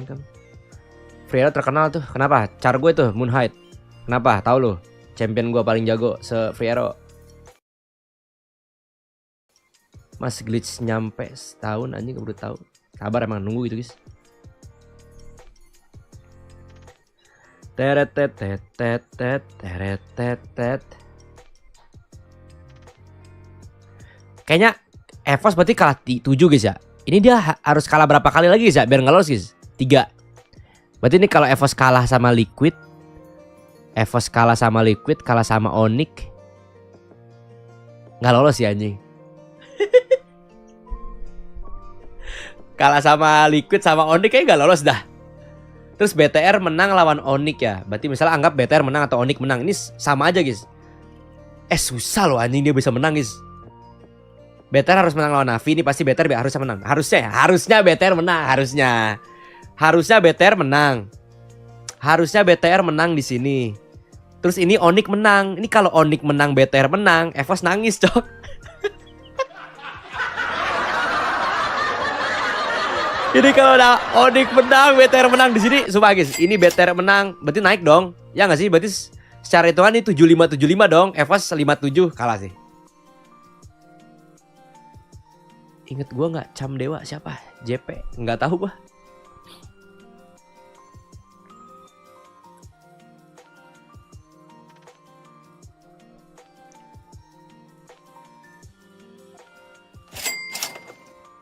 kan. Free Hero terkenal tuh. Kenapa? Char gue tuh Moonhide. Kenapa? Tahu lu? Champion gue paling jago se Free Hero. Mas glitch nyampe setahun anjing baru tahu. Sabar emang nunggu gitu guys. Teret tet tet tet tet teret tet tet. Kayaknya EVOS berarti kalah 7 guys ya. Ini dia harus kalah berapa kali lagi guys ya biar nggak lolos guys? 3. Berarti ini kalau EVOS kalah sama Liquid, EVOS kalah sama Liquid, kalah sama Onyx, nggak lolos ya anjing. Kalah sama Liquid sama Onyx kayaknya nggak lolos dah. Terus BTR menang lawan Onyx ya. Berarti misalnya anggap BTR menang atau Onyx menang. Ini sama aja guys. Susah loh anjing dia bisa menang guys. BTR harus menang lawan Navi. Ini pasti BTR harusnya menang. Harusnya ya. Harusnya BTR menang. Harusnya BTR menang. Harusnya BTR menang di sini. Terus ini Onyx menang. Ini kalau Onyx menang BTR menang, EVOS nangis cok. Ini kalau ada Onyx menang, BTR menang di sini, sumpah guys. Ini BTR menang, berarti naik dong. Ya nggak sih? Berarti secara hitungan ini 75-75 dong. EVOS 57 kalah sih. Ingat gua nggak Cam Dewa siapa? JP nggak tahu gua.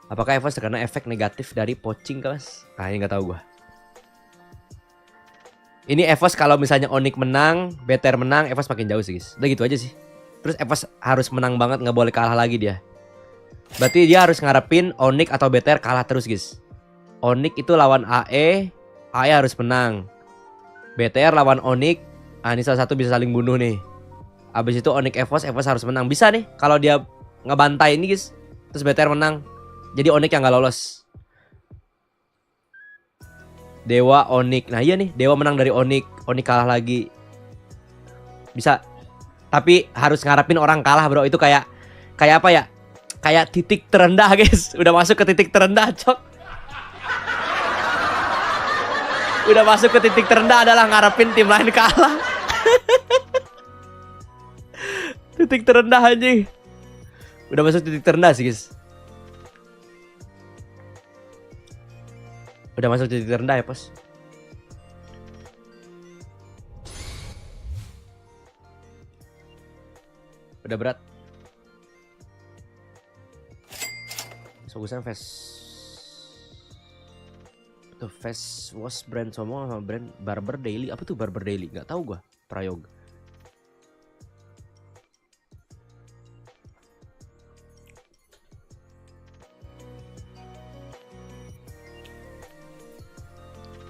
Apakah EVOS terkena efek negatif dari poaching kelas? Ah ini nggak tahu gua. Ini EVOS kalau misalnya Onyx menang, BTR menang, EVOS makin jauh sih guys. Udah gitu aja sih. Terus EVOS harus menang banget, nggak boleh kalah lagi dia. Berarti dia harus ngarepin Onyx atau BTR kalah terus guys. Onyx itu lawan AE harus menang. BTR lawan Onyx, ini salah satu bisa saling bunuh nih. Abis itu Onyx EVOS harus menang. Bisa nih kalau dia ngebantai ini guys. Terus BTR menang. Jadi Onyx yang gak lolos. Dewa Onyx. Nah iya nih, Dewa menang dari Onyx. Onyx kalah lagi. Bisa. Tapi harus ngarepin orang kalah bro. Itu kayak apa ya? Kayak titik terendah guys. Udah masuk ke titik terendah cok. Udah masuk ke titik terendah adalah ngarepin tim lain kalah. Titik terendah anjing. Udah masuk titik terendah sih guys. Udah masuk titik terendah ya pos. Udah berat. Fokusan face wash brand semua sama brand Barber Daily. Apa tuh Barber Daily? Gak tahu gua. Prayoga.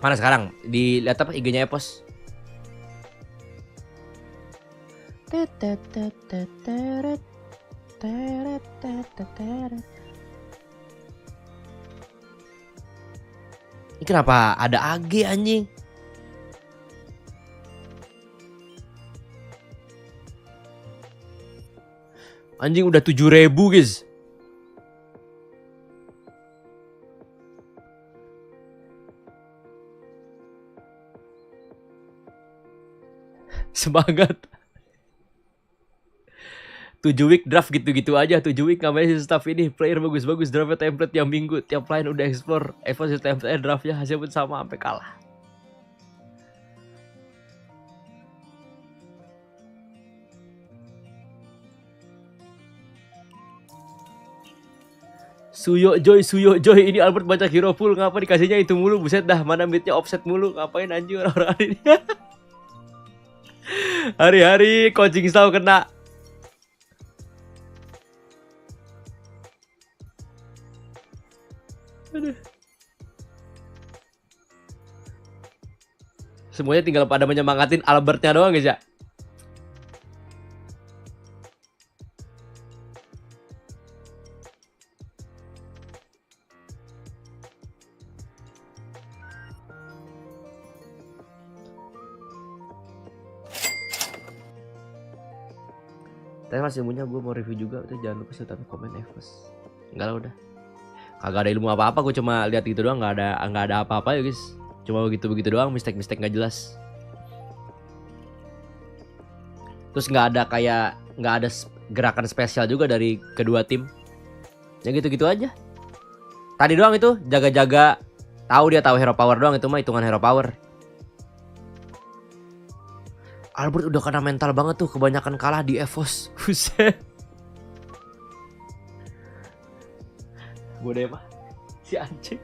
Mana sekarang? Dilihat apa IG-nya EVOS? Ini kenapa ada AG anjing? Anjing udah 7.000 guys. Semangat. 7 week draft gitu-gitu aja. 7 week ngapain sih staff ini. Player bagus-bagus, draftnya template tiap minggu. Tiap line udah explore. EVOS template draftnya hasil pun sama sampai kalah. Suyo Joy ini Albert baca hero full. Ngapa dikasihnya itu mulu? Buset dah, mana midnya offset mulu. Ngapain anjing orang-orang ini. Hari-hari coaching staff kena. Aduh. Semuanya tinggal pada menyemangatin Albertnya doang guys ya. Tapi masih punya gue mau review juga. Udah jangan lupa tapi komen EVOS. Enggak lah udah. Kagak ada ilmu apa-apa, gue cuma lihat gitu doang, nggak ada apa-apa ya guys. Cuma begitu-begitu doang, mistake-mistake nggak jelas. Terus nggak ada gerakan spesial juga dari kedua tim. Ya gitu-gitu aja. Tadi doang itu jaga-jaga, tahu dia tahu hero power doang, itu mah hitungan hero power. Albert udah kena mental banget tuh, kebanyakan kalah di EVOS. Buset. Gue deh mah si anjing.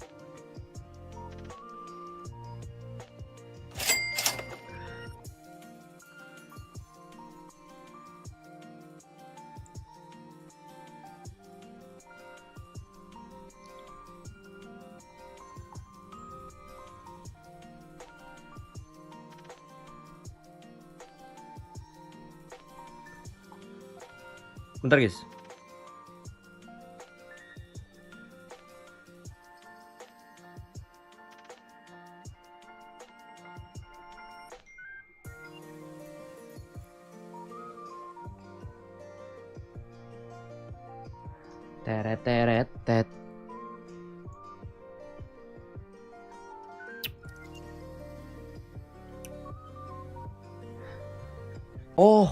Bentar guys. Teret. Oh,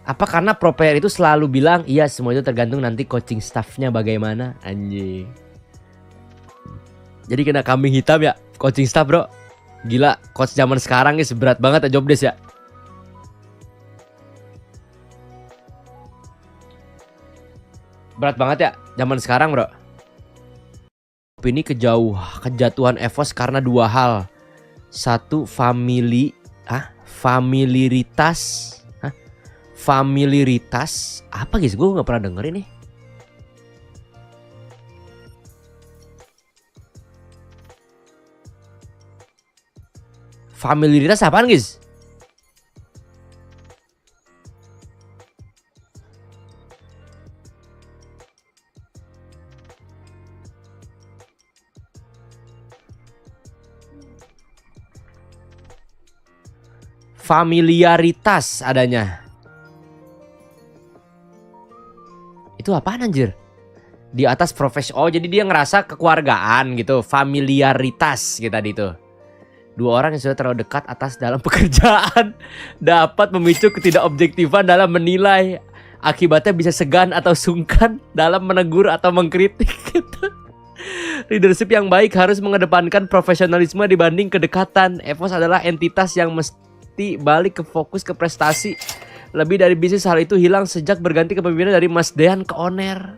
apa karena pro player itu selalu bilang iya semua itu tergantung nanti coaching staffnya bagaimana, anjing. Jadi kena kambing hitam ya coaching staff bro. Gila, coach zaman sekarang guys berat banget ya job desk ya. Berat banget ya zaman sekarang bro. Ini kejatuhan EVOS karena dua hal. Satu familiaritas. Familiaritas apa guys? Gue nggak pernah denger ini. Familiaritas apaan guys? Familiaritas adanya. Itu apaan anjir? Di atas profesi. Oh jadi dia ngerasa kekeluargaan gitu. Familiaritas gitu tadi tuh. Dua orang yang sudah terlalu dekat atas dalam pekerjaan dapat memicu ketidakobjektifan dalam menilai. Akibatnya bisa segan atau sungkan dalam menegur atau mengkritik gitu. Leadership yang baik harus mengedepankan profesionalisme dibanding kedekatan. EVOS adalah entitas yang mesti balik ke fokus ke prestasi. Lebih dari bisnis, hal itu hilang sejak berganti kepemimpinan dari Mas Dean ke Oner.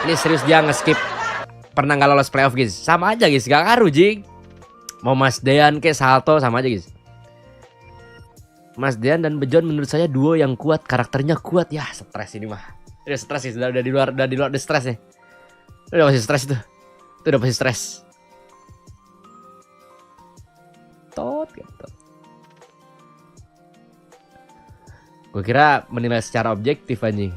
Ini serius dia nge-skip pernah gak lolos playoff guys. Sama aja guys, gak ngaruh jing. Mau Mas Dean ke Salto sama aja guys. Mas Dean dan Bejon menurut saya duo yang kuat, karakternya kuat. Ya stres ini mah. Udah stres sih, udah di luar the stres ya. Udah pasti stres itu. Itu udah pasti stres. Tot gitu. Gue kira menilai secara objektif anjing.